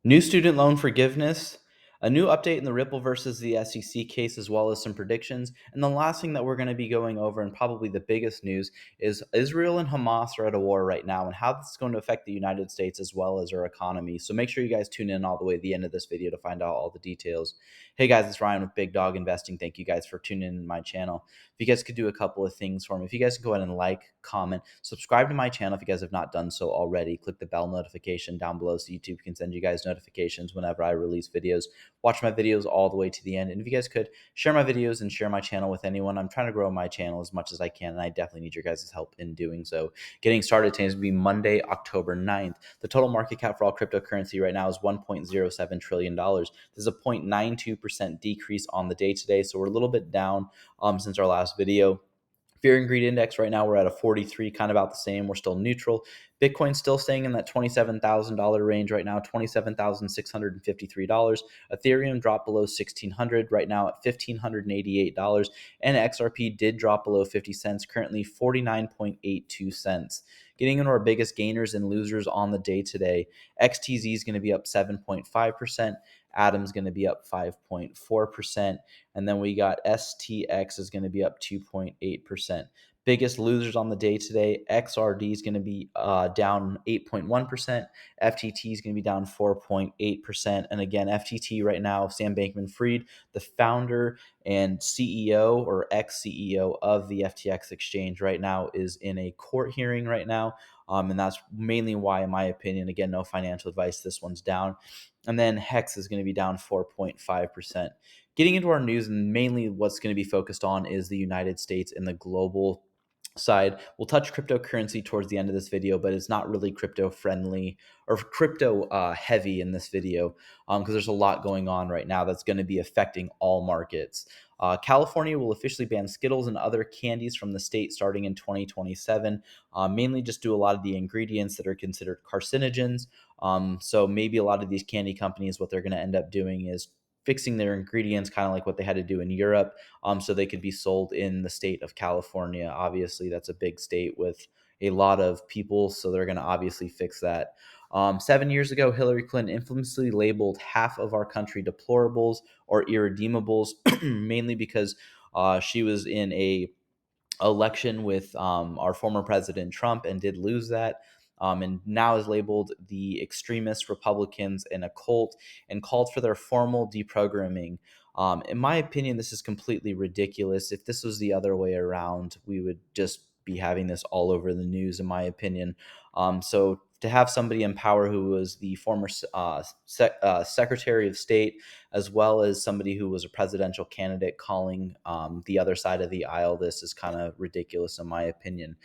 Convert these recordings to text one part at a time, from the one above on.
New student loan forgiveness, a new update in the Ripple versus the SEC case, as well as some predictions. And the last thing that we're going to be going over, and probably the biggest news, is Israel and Hamas are at a war right now and how this is going to affect the United States as well as our economy. So make sure you guys tune in all the way to the end of this video to find out all the details. Hey guys, it's Ryan with Big Dog Investing. Thank you guys for tuning in to my channel. If you guys could do a couple of things for me, if you guys could go ahead and like, comment, subscribe to my channel if you guys have not done so already. Click the bell notification down below so YouTube can send you guys notifications whenever I release videos. Watch my videos all the way to the end. And if you guys could share my videos and share my channel with anyone, I'm trying to grow my channel as much as I can, and I definitely need your guys' help in doing so. Getting started today is going to be Monday, October 9th. The total market cap for all cryptocurrency right now is $1.07 trillion. This is a 0.92% decrease on the day today, so we're a little bit down since our last video. Fear and greed index right now, we're at a 43, kind of about the same. We're still neutral. Bitcoin's still staying in that $27,000 range right now, $27,653. Ethereum dropped below 1,600 right now at $1,588. And XRP did drop below 50 cents, currently 49.82 cents. Getting into our biggest gainers and losers on the day today, XTZ is going to be up 7.5%. Atom's going to be up 5.4%. And then we got STX is going to be up 2.8%. Biggest losers on the day today, XRD is going to be down 8.1%. FTT is going to be down 4.8%. And again, FTT right now, Sam Bankman-Fried, the founder and CEO or ex-CEO of the FTX exchange right now, is in a court hearing right now. And that's mainly why, in my opinion, again, no financial advice, this one's down. And then Hex is going to be down 4.5%. Getting into our news, and mainly what's going to be focused on is the United States and the global side. We'll touch cryptocurrency towards the end of this video, but it's not really crypto friendly or crypto heavy in this video because there's a lot going on right now that's going to be affecting all markets. California will officially ban Skittles and other candies from the state starting in 2027, mainly just do a lot of the ingredients that are considered carcinogens. So maybe a lot of these candy companies, what they're going to end up doing is fixing their ingredients, kind of like what they had to do in Europe, so they could be sold in the state of California. Obviously, that's a big state with a lot of people, so they're going to obviously fix that. 7 years ago, Hillary Clinton infamously labeled half of our country deplorables or irredeemables, mainly because she was in a election with our former president Trump and did lose that. And now is labeled the extremist Republicans and a cult and called for their formal deprogramming. In my opinion, this is completely ridiculous. If this was the other way around, we would just be having this all over the news, in my opinion. So to have somebody in power who was the former Secretary of State, as well as somebody who was a presidential candidate, calling the other side of the aisle this is kind of ridiculous, in my opinion.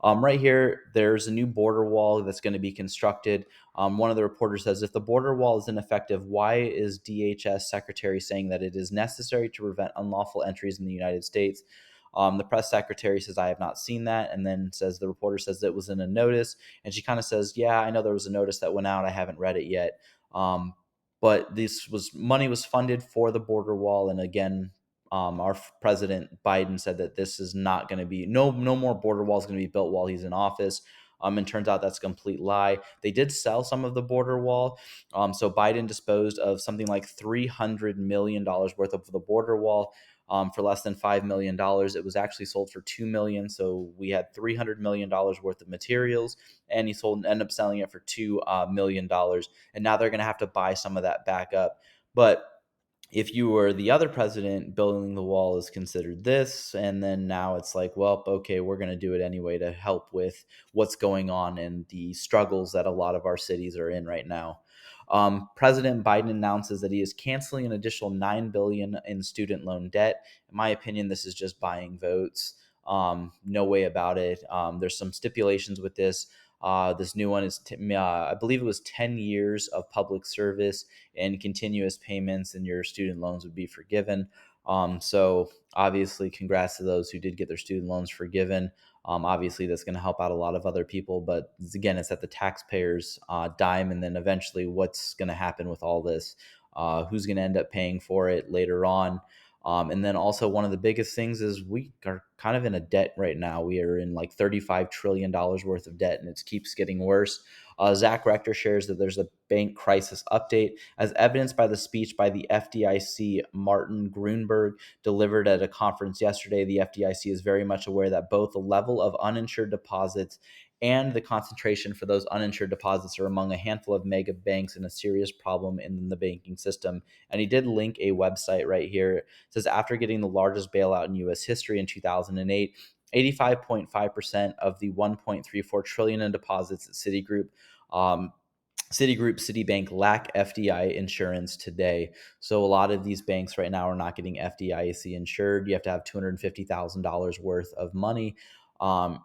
Right here, there's a new border wall that's going to be constructed. One of the reporters says, if the border wall is ineffective, why is DHS Secretary saying that it is necessary to prevent unlawful entries in the United States? The press secretary says, I have not seen that. And then says, the reporter says it was in a notice. And she kind of says, yeah, I know there was a notice that went out. I haven't read it yet. But this was money was funded for the border wall. And again, our president Biden said that this is not going to be no more border walls going to be built while he's in office. And turns out that's a complete lie. They did sell some of the border wall. So Biden disposed of something like $300 million worth of the border wall for less than $5 million. It was actually sold for $2 million. So we had $300 million worth of materials, and he ended up selling it for $2 million. And now they're going to have to buy some of that back up. But if you were the other president, building the wall is considered this, and then now it's like, well, okay, we're going to do it anyway to help with what's going on and the struggles that a lot of our cities are in right now. President Biden announces that he is canceling an additional $9 billion in student loan debt. In my opinion, this is just buying votes. No way about it. There's some stipulations with this. This new one is, I believe it was 10 years of public service and continuous payments, and your student loans would be forgiven. So obviously, congrats to those who did get their student loans forgiven. Obviously, that's going to help out a lot of other people, but again, it's at the taxpayers' dime. And then eventually, what's going to happen with all this? Who's going to end up paying for it later on? And then also one of the biggest things is we are kind of in a debt right now. We are in like $35 trillion worth of debt, and it keeps getting worse. Zach Rector shares that there's a bank crisis update, as evidenced by the speech by the FDIC Martin Grunberg delivered at a conference yesterday. The FDIC is very much aware that both the level of uninsured deposits and the concentration for those uninsured deposits are among a handful of mega banks and a serious problem in the banking system. And he did link a website right here. It says after getting the largest bailout in US history in 2008, 85.5% of the 1.34 trillion in deposits at um, Citigroup, Citibank lack FDI insurance today. So a lot of these banks right now are not getting FDIC insured. You have to have $250,000 worth of money. Um,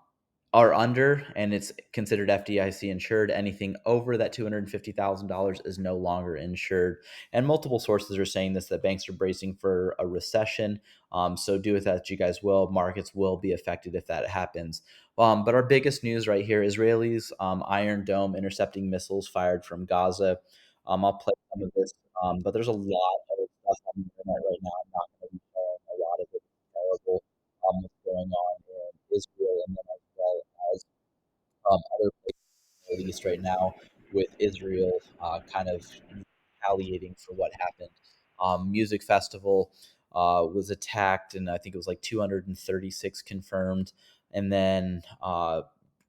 are under, and it's considered FDIC insured. Anything over that $250,000 is no longer insured. And multiple sources are saying this, that banks are bracing for a recession. So do with that you guys will. Markets will be affected if that happens. But our biggest news right here, Israelis Iron Dome intercepting missiles fired from Gaza. I'll play some of this, but there's a lot of stuff on the internet right now. I'm not going to be showing a lot of it. It's terrible what's going on in Israel, and then as well as other places in the Middle East right now, with Israel kind of retaliating for what happened. Music festival was attacked, and I think it was like 236 confirmed, and then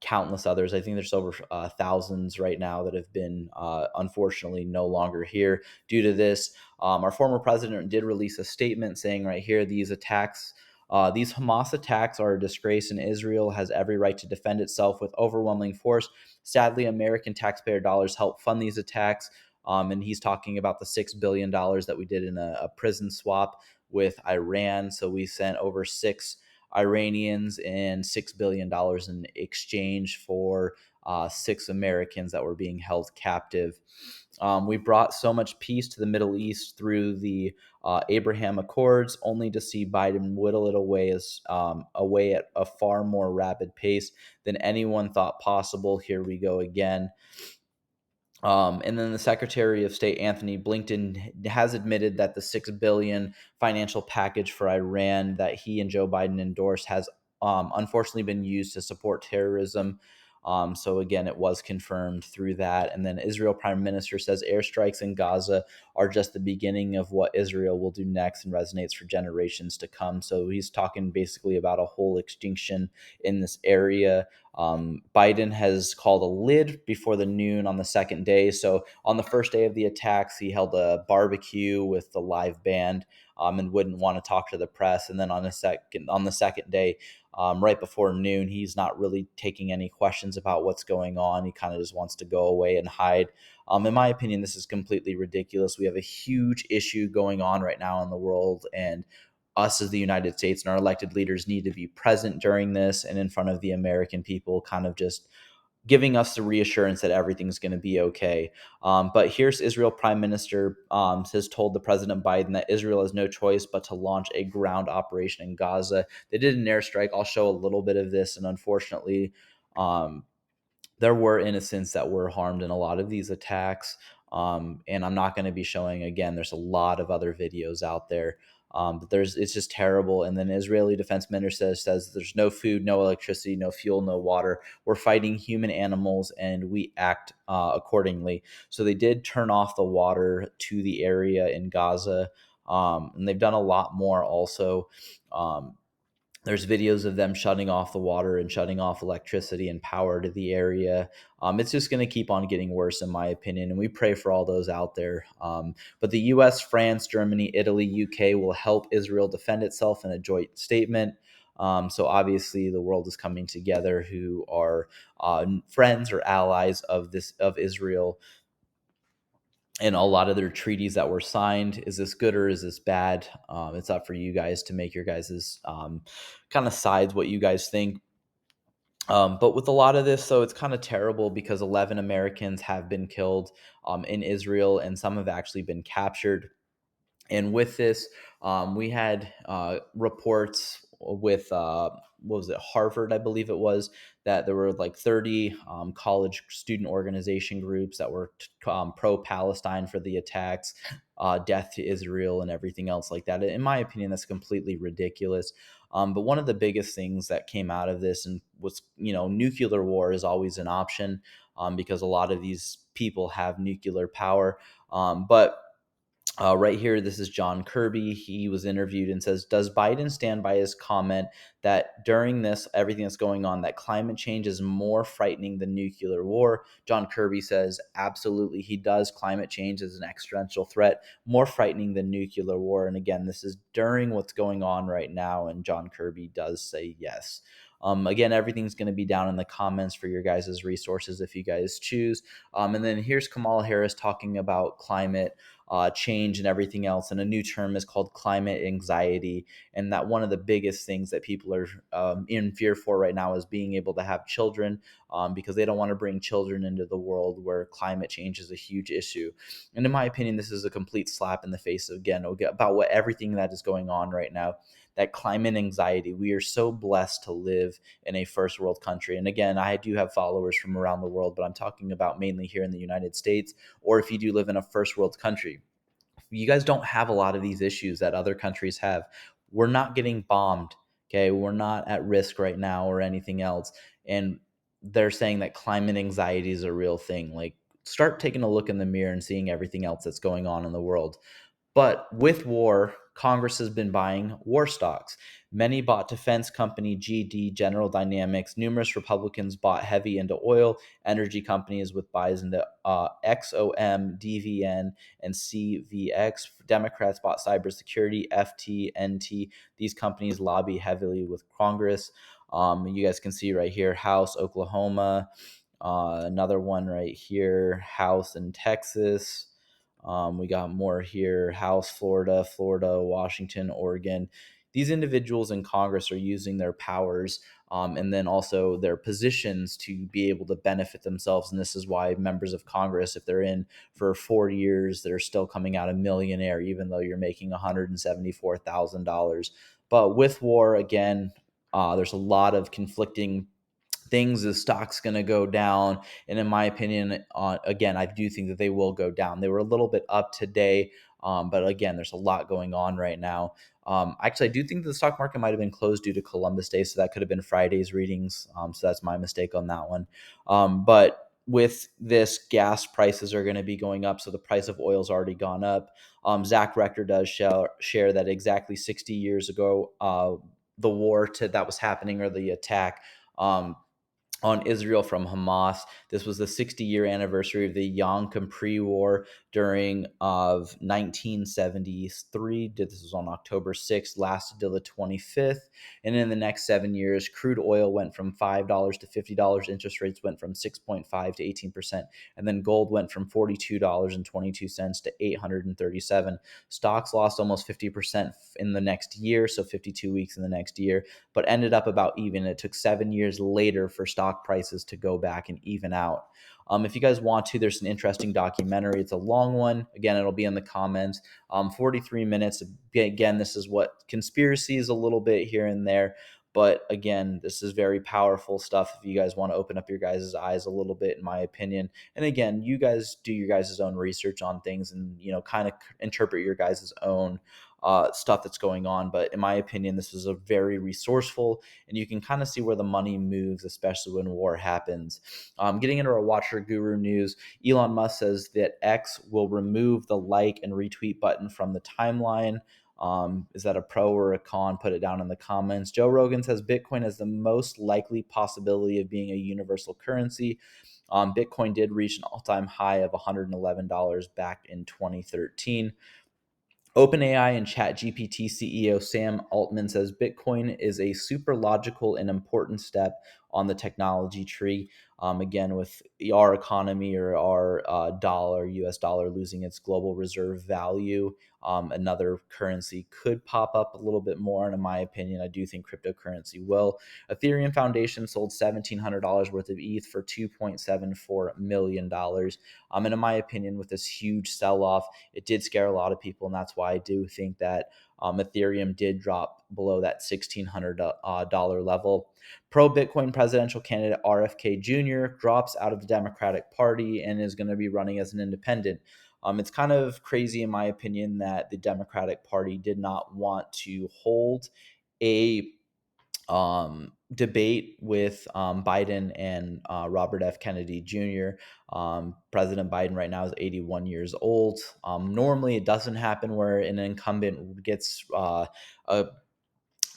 countless others. I think there's over thousands right now that have been unfortunately no longer here due to this. Our former president did release a statement saying right here, these Hamas attacks are a disgrace, and Israel has every right to defend itself with overwhelming force. Sadly, American taxpayer dollars help fund these attacks. And he's talking about the $6 billion that we did in a prison swap with Iran. So we sent over six Iranians and $6 billion in exchange for six Americans that were being held captive. We brought so much peace to the Middle East through the Abraham Accords, only to see Biden whittle it away at a far more rapid pace than anyone thought possible. Here we go again. And then the Secretary of State Anthony Blinken has admitted that the $6 billion financial package for Iran that he and Joe Biden endorsed has unfortunately been used to support terrorism. So again, it was confirmed through that. And then Israel Prime Minister says airstrikes in Gaza are just the beginning of what Israel will do next, and resonates for generations to come. So he's talking basically about a whole extinction in this area. Biden has called a lid before the noon on the second day. So on the first day of the attacks, he held a barbecue with the live band, and wouldn't want to talk to the press. And then on the second day, right before noon, he's not really taking any questions about what's going on. He kind of just wants to go away and hide. In my opinion, this is completely ridiculous. We have a huge issue going on right now in the world, and us as the United States and our elected leaders need to be present during this and in front of the American people, kind of just giving us the reassurance that everything's going to be okay. But here's Israel Prime Minister has told the President Biden that Israel has no choice but to launch a ground operation in Gaza. They did an airstrike. I'll show a little bit of this, and unfortunately, um, there were innocents that were harmed in a lot of these attacks. And I'm not going to be showing again. There's a lot of other videos out there. But it's just terrible. And then Israeli Defense Minister says there's no food, no electricity, no fuel, no water. We're fighting human animals, and we act accordingly. So they did turn off the water to the area in Gaza, and they've done a lot more also. Um, there's videos of them shutting off the water and shutting off electricity and power to the area. It's just going to keep on getting worse, in my opinion, and we pray for all those out there. But the US, France, Germany, Italy, UK will help Israel defend itself in a joint statement. So obviously, the world is coming together, who are friends or allies of Israel, and a lot of their treaties that were signed. Is this good or is this bad? It's up for you guys to make your guys's kind of sides, what you guys think. But with a lot of this, so it's kind of terrible because 11 Americans have been killed in Israel, and some have actually been captured. And with this, we had reports with what was it, Harvard, I believe it was, that there were like 30 college student organization groups that were pro-Palestine for the attacks, death to Israel, and everything else like that. In my opinion, that's completely ridiculous. But one of the biggest things that came out of this and was, nuclear war is always an option, because a lot of these people have nuclear power. But right here, this is John Kirby. He was interviewed and says, does Biden stand by his comment that during this, everything that's going on, that climate change is more frightening than nuclear war? John Kirby says, absolutely, he does. Climate change is an existential threat, more frightening than nuclear war. And again, this is during what's going on right now. And John Kirby does say yes. Again, everything's going to be down in the comments for your guys' resources if you guys choose. And then here's Kamala Harris talking about climate change and everything else. And a new term is called climate anxiety. And that one of the biggest things that people are in fear for right now is being able to have children, because they don't want to bring children into the world where climate change is a huge issue. And in my opinion, this is a complete slap in the face, again, about what everything that is going on right now. That climate anxiety. We are so blessed to live in a first world country. And again, I do have followers from around the world, but I'm talking about mainly here in the United States, or if you do live in a first world country. You guys don't have a lot of these issues that other countries have. We're not getting bombed. Okay. We're not at risk right now or anything else. And they're saying that climate anxiety is a real thing. Like, start taking a look in the mirror and seeing everything else that's going on in the world. But with war, Congress has been buying war stocks. Many bought defense company GD, General Dynamics. Numerous Republicans bought heavy into oil, energy companies with buys into XOM, DVN, and CVX. Democrats bought cybersecurity, FT. These companies lobby heavily with Congress. You guys can see right here, House, Oklahoma. Another one right here, House in Texas. We got more here, House, Florida, Washington, Oregon. These individuals in Congress are using their powers, and then also their positions to be able to benefit themselves. And this is why members of Congress, if they're in for 4 years, they're still coming out a millionaire, even though you're making $174,000. But with war, again, there's a lot of conflicting things. The stock's going to go down, and in my opinion, again, I do think that they will go down. They were a little bit up today, but again, there's a lot going on right now. Actually, I do think the stock market might have been closed due to Columbus Day, so that could have been Friday's readings. So that's my mistake on that one. But with this, gas prices are going to be going up, so the price of oil's already gone up. Zach Rector does share that exactly 60 years ago, the war that was happening, or the attack, on Israel from Hamas. This was the 60-year anniversary of the Yom Kippur War during of 1973. This was on October 6th, lasted till the 25th. And in the next 7 years, crude oil went from $5 to $50. Interest rates went from 6.5 to 18%. And then gold went from $42.22 to $837. Stocks lost almost 50% in the next year, so 52 weeks in the next year, but ended up about even. It took 7 years later for stock prices to go back and even out. If you guys want to, there's an interesting documentary. It's a long one. Again, it'll be in the comments. 43 minutes. Again, this is what conspiracies a little bit here and there. But again, this is very powerful stuff if you guys want to open up your guys' eyes a little bit, in my opinion. And again, you guys do your guys' own research on things and, kind of interpret your guys' own stuff that's going on. But in my opinion, this is a very resourceful, and you can kind of see where the money moves, especially when war happens. Getting into our Watcher Guru news, Elon Musk says that X will remove the like and retweet button from the timeline. Is that a pro or a con? Put it down in the comments. Joe Rogan says Bitcoin has the most likely possibility of being a universal currency. Bitcoin did reach an all-time high of $111 back in 2013. OpenAI and ChatGPT CEO Sam Altman says Bitcoin is a super logical and important step on the technology tree. Again, with our economy, or our US dollar, losing its global reserve value, another currency could pop up a little bit more. And in my opinion, I do think cryptocurrency will. Ethereum Foundation sold $1,700 worth of ETH for $2.74 million. And in my opinion, with this huge sell-off, it did scare a lot of people, and that's why I do think that Ethereum did drop below that $1,600 level. Pro Bitcoin presidential candidate RFK Jr. drops out of the Democratic Party and is going to be running as an independent. It's kind of crazy, in my opinion, that the Democratic Party did not want to hold a debate with Biden and Robert F. Kennedy Jr. President Biden right now is 81 years old. Normally, it doesn't happen where an incumbent gets a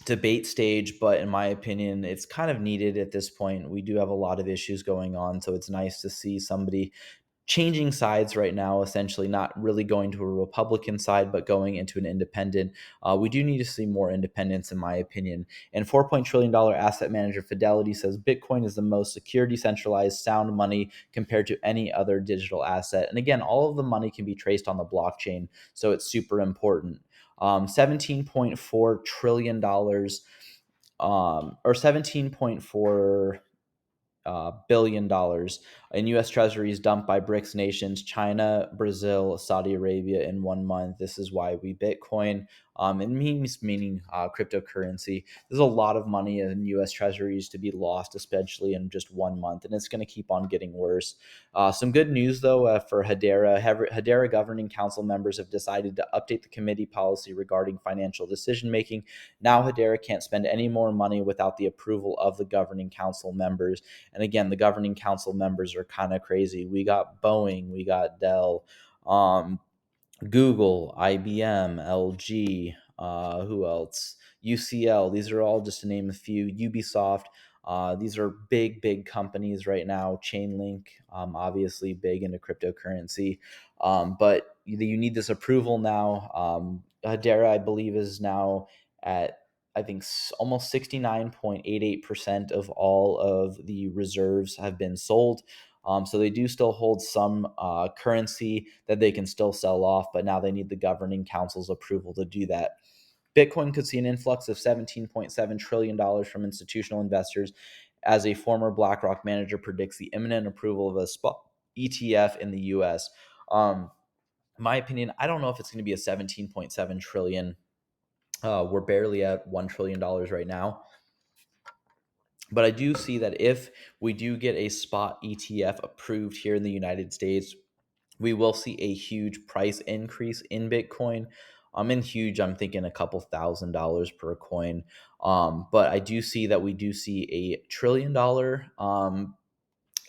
debate stage, but in my opinion, it's kind of needed at this point. We do have a lot of issues going on, so it's nice to see somebody changing sides right now, essentially not really going to a Republican side, but going into an independent. We do need to see more independence, in my opinion. And $4 trillion asset manager Fidelity says Bitcoin is the most secure, decentralized, sound money compared to any other digital asset. And again, all of the money can be traced on the blockchain, so it's super important. $17.4 trillion or 17.4 $1 billion in U.S. Treasuries dumped by BRICS nations, China, Brazil, Saudi Arabia in 1 month. This is why we Bitcoin. It meaning cryptocurrency. There's a lot of money in U.S. Treasuries to be lost, especially in just 1 month, and it's going to keep on getting worse. Some good news, though, for Hedera. Hedera governing council members have decided to update the committee policy regarding financial decision making. Now Hedera can't spend any more money without the approval of the governing council members. And again, the governing council members are kind of crazy. We got Boeing, we got Dell, Google, IBM, LG, who else? UCL. These are all just to name a few. Ubisoft. These are big companies right now. Chainlink, obviously big into cryptocurrency. But you need this approval now. Hedera, I believe, is now at, I think, almost 69.88% of all of the reserves have been sold. So they do still hold some currency that they can still sell off, but now they need the governing council's approval to do that. Bitcoin could see an influx of $17.7 trillion from institutional investors as a former BlackRock manager predicts the imminent approval of a spot ETF in the US. My opinion, I don't know if it's going to be a 17.7 trillion. We're barely at $1 trillion right now. But I do see that if we do get a spot ETF approved here in the United States, we will see a huge price increase in Bitcoin. In huge, I'm thinking a couple $1,000s per coin. But I do see that we do see a $1 trillion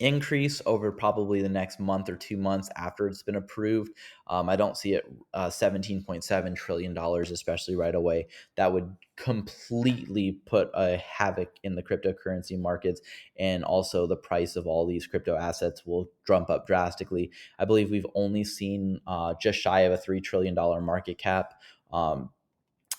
increase over probably the next month or 2 months after it's been approved. I don't see it $17.7 trillion, especially right away. That would completely put a havoc in the cryptocurrency markets, and also the price of all these crypto assets will jump up drastically. I believe we've only seen just shy of a $3 trillion market cap.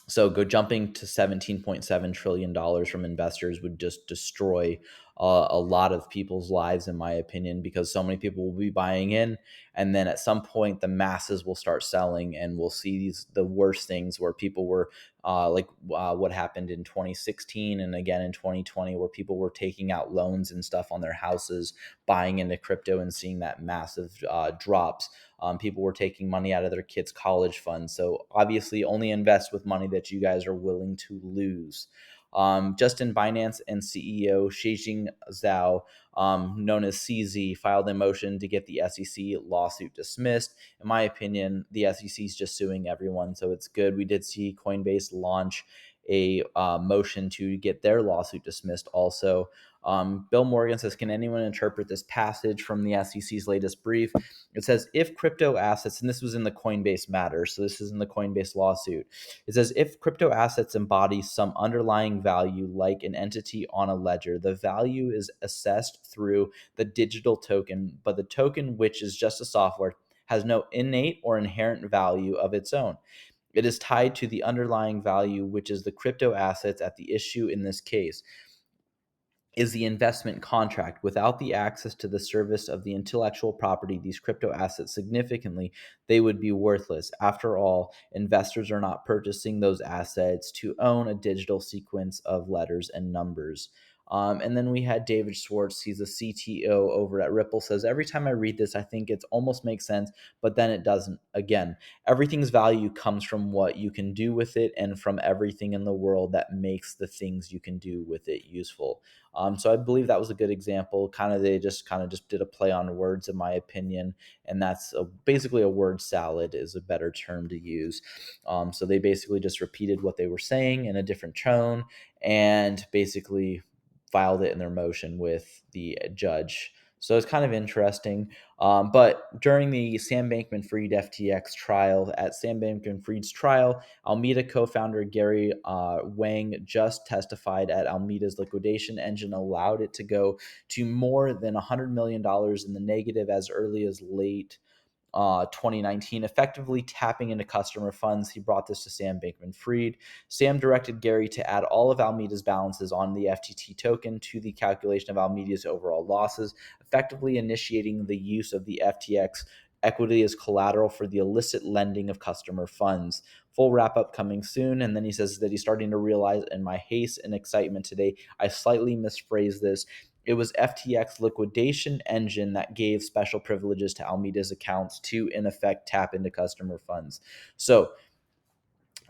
So go jumping to $17.7 trillion from investors would just destroy a lot of people's lives, in my opinion, because so many people will be buying in. And then at some point, the masses will start selling, and we'll see the worst things where people were what happened in 2016 and again in 2020, where people were taking out loans and stuff on their houses, buying into crypto and seeing that massive drops. People were taking money out of their kids' college funds. So obviously, only invest with money that you guys are willing to lose. Justin Binance and CEO Shijing Zhao, known as CZ, filed a motion to get the SEC lawsuit dismissed. In my opinion, the SEC is just suing everyone, so it's good. We did see Coinbase launch a motion to get their lawsuit dismissed also. Bill Morgan says, can anyone interpret this passage from the SEC's latest brief? It says, if crypto assets, and this was in the Coinbase matter, so this is in the Coinbase lawsuit. It says, if crypto assets embody some underlying value like an entity on a ledger, the value is assessed through the digital token, but the token, which is just a software, has no innate or inherent value of its own. It is tied to the underlying value, which is the crypto assets at the issue in this case is the investment contract. Without the access to the service of the intellectual property, these crypto assets significantly, they would be worthless. After all, investors are not purchasing those assets to own a digital sequence of letters and numbers. And then we had David Schwartz. He's a CTO over at Ripple. Says every time I read this, I think it almost makes sense, but then it doesn't. Again, everything's value comes from what you can do with it and from everything in the world that makes the things you can do with it useful. So I believe that was a good example. They just did a play on words, in my opinion, and basically a word salad is a better term to use. So they basically just repeated what they were saying in a different tone and basically filed it in their motion with the judge. So it's kind of interesting. But during the Sam Bankman Fried FTX trial, at Sam Bankman Fried's trial, Alameda co founder Gary Wang just testified at Alameda's liquidation engine allowed it to go to more than $100 million dollars in the negative as early as late 2019, effectively tapping into customer funds. He brought this to Sam Bankman Fried. Sam directed Gary to add all of Alameda's balances on the FTT token to the calculation of Alameda's overall losses, effectively initiating the use of the FTX equity as collateral for the illicit lending of customer funds. Full wrap up coming soon. And then he says that he's starting to realize, in my haste and excitement today, I slightly misphrased this. It was FTX liquidation engine that gave special privileges to Alameda's accounts to, in effect, tap into customer funds. So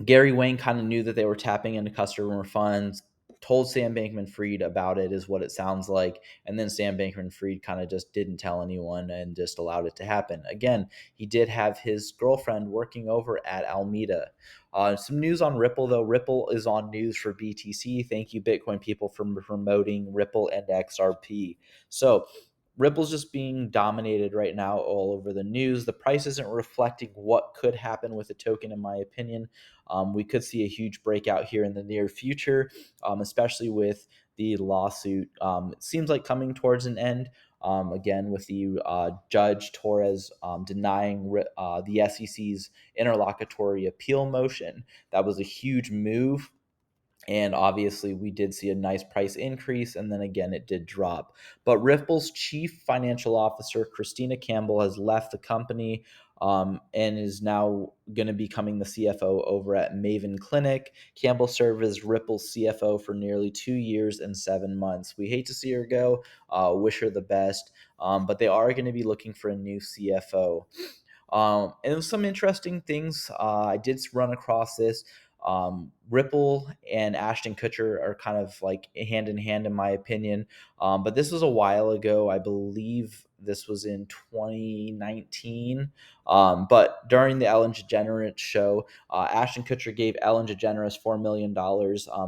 Gary Wayne kind of knew that they were tapping into customer funds, told Sam Bankman Fried about it, is what it sounds like. And then Sam Bankman Fried kind of just didn't tell anyone and just allowed it to happen. Again, he did have his girlfriend working over at Alameda. Some news on Ripple, though. Ripple is on news for BTC. Thank you, Bitcoin people, for promoting Ripple and XRP. So, Ripple's just being dominated right now all over the news. The price isn't reflecting what could happen with the token, in my opinion. We could see a huge breakout here in the near future, especially with the lawsuit. It seems like coming towards an end. Again, with the Judge Torres denying the SEC's interlocutory appeal motion. That was a huge move, and obviously, we did see a nice price increase, and then again, it did drop. But Ripple's chief financial officer, Christina Campbell, has left the company and is now going to be becoming the CFO over at Maven Clinic. Campbell served as Ripple's CFO for nearly 2 years and 7 months. We hate to see her go, wish her the best, but they are going to be looking for a new CFO. And it was some interesting things. I did run across this. Ripple and Ashton Kutcher are kind of like hand in hand, in my opinion. But this was a while ago. I believe this was in 2019. But during the Ellen DeGeneres show, Ashton Kutcher gave Ellen DeGeneres $4 million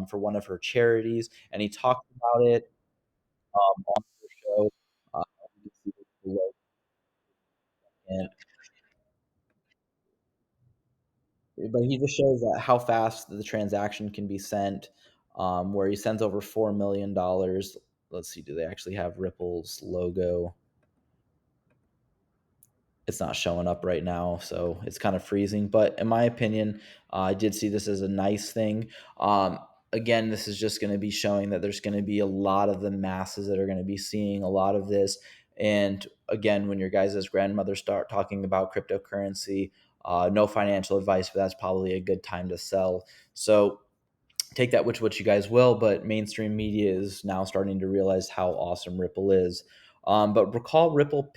for one of her charities, and he talked about it on the show. You can see this below. And but he just shows that how fast the transaction can be sent, where he sends over $4 million. Let's see, do they actually have Ripple's logo? It's not showing up right now, so it's kind of freezing. But in my opinion, I did see this as a nice thing. Um, Again, this is just going to be showing that there's going to be a lot of the masses that are going to be seeing a lot of this. And again, when your guys' grandmothers start talking about cryptocurrency, no financial advice, but that's probably a good time to sell. So take that which what you guys will, but mainstream media is now starting to realize how awesome Ripple is. But recall Ripple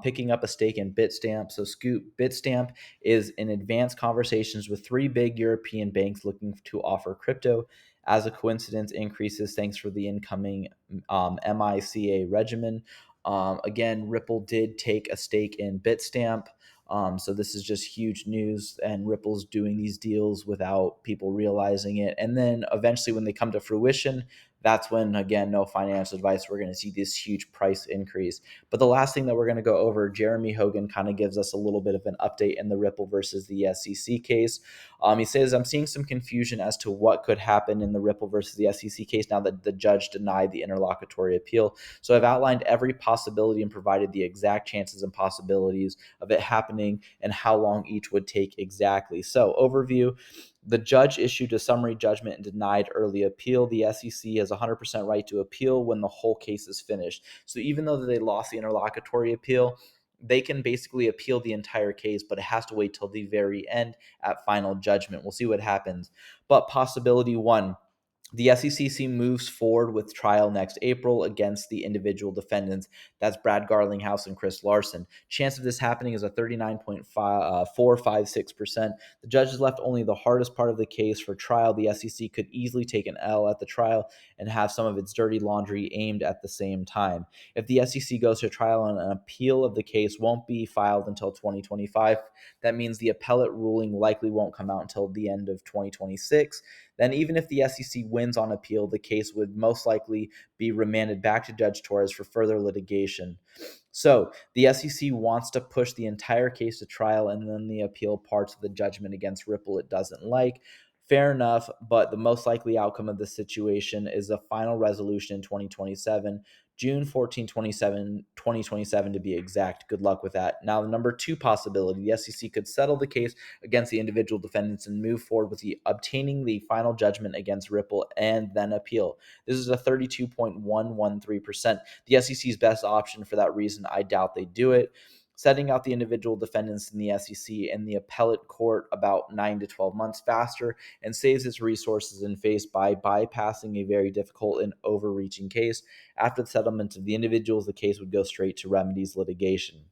picking up a stake in Bitstamp. So Scoop Bitstamp is in advanced conversations with three big European banks looking to offer crypto. As a coincidence increases, thanks for the incoming MICA regimen. Again, Ripple did take a stake in Bitstamp. So this is just huge news, and Ripple's doing these deals without people realizing it. And then eventually, when they come to fruition, that's when, again, no financial advice, we're going to see this huge price increase. But the last thing that we're going to go over, Jeremy Hogan kind of gives us a little bit of an update in the Ripple versus the SEC case. He says, I'm seeing some confusion as to what could happen in the Ripple versus the SEC case now that the judge denied the interlocutory appeal. So I've outlined every possibility and provided the exact chances and possibilities of it happening and how long each would take exactly. So, overview. The judge issued a summary judgment and denied early appeal. The SEC has 100% right to appeal when the whole case is finished. So even though they lost the interlocutory appeal, they can basically appeal the entire case, but it has to wait till the very end at final judgment. We'll see what happens. But possibility one, The SEC moves forward with trial next April against the individual defendants. That's Brad Garlinghouse and Chris Larson. Chance of this happening is a 39.456%. The judges left only the hardest part of the case for trial. The SEC could easily take an L at the trial and have some of its dirty laundry aimed at the same time. If the SEC goes to trial, and an appeal of the case won't be filed until 2025, that means the appellate ruling likely won't come out until the end of 2026. Then, even if the SEC wins on appeal, the case would most likely be remanded back to Judge Torres for further litigation. So, the SEC wants to push the entire case to trial and then the appeal parts of the judgment against Ripple it doesn't like. Fair enough, but the most likely outcome of this situation is a final resolution in 2027, June 14, 2027 to be exact. Good luck with that. Now, the number two possibility, the SEC could settle the case against the individual defendants and move forward with obtaining the final judgment against Ripple and then appeal. This is a 32.113%. The SEC's best option. For that reason, I doubt they do it. Setting out the individual defendants in the SEC and the appellate court about 9 to 12 months faster and saves its resources and face by bypassing a very difficult and overreaching case. After the settlement of the individuals, the case would go straight to remedies litigation.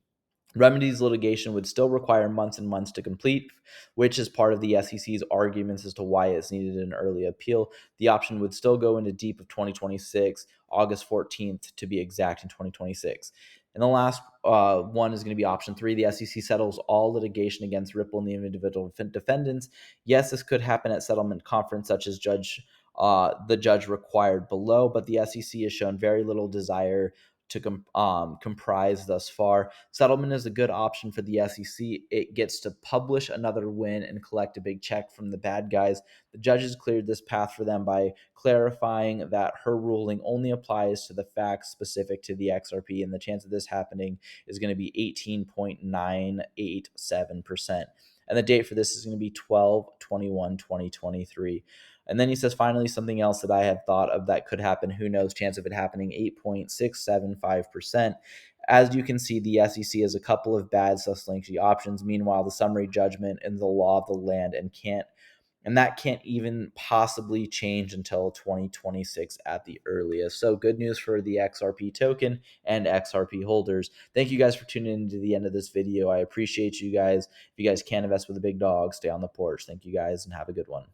Remedies litigation would still require months and months to complete, which is part of the SEC's arguments as to why it's needed an early appeal. The option would still go into deep of 2026, August 14th to be exact, in 2026. And the last one is going to be option three. The SEC settles all litigation against Ripple and the individual defendants. Yes, this could happen at settlement conference, such as the judge required below, but the SEC has shown very little desire to comprise thus far. Settlement is a good option for the SEC. It gets to publish another win and collect a big check from the bad guys. The judges cleared this path for them by clarifying that her ruling only applies to the facts specific to the XRP, and the chance of this happening is going to be 18.987%. And the date for this is going to be 12/21/2023. And then he says, finally, something else that I had thought of that could happen. Who knows? Chance of it happening, 8.675%. As you can see, the SEC has a couple of bad sus-lengthy options. Meanwhile, the summary judgment and the law of the land and that can't even possibly change until 2026 at the earliest. So good news for the XRP token and XRP holders. Thank you guys for tuning in to the end of this video. I appreciate you guys. If you guys can invest with a big dog, stay on the porch. Thank you guys and have a good one.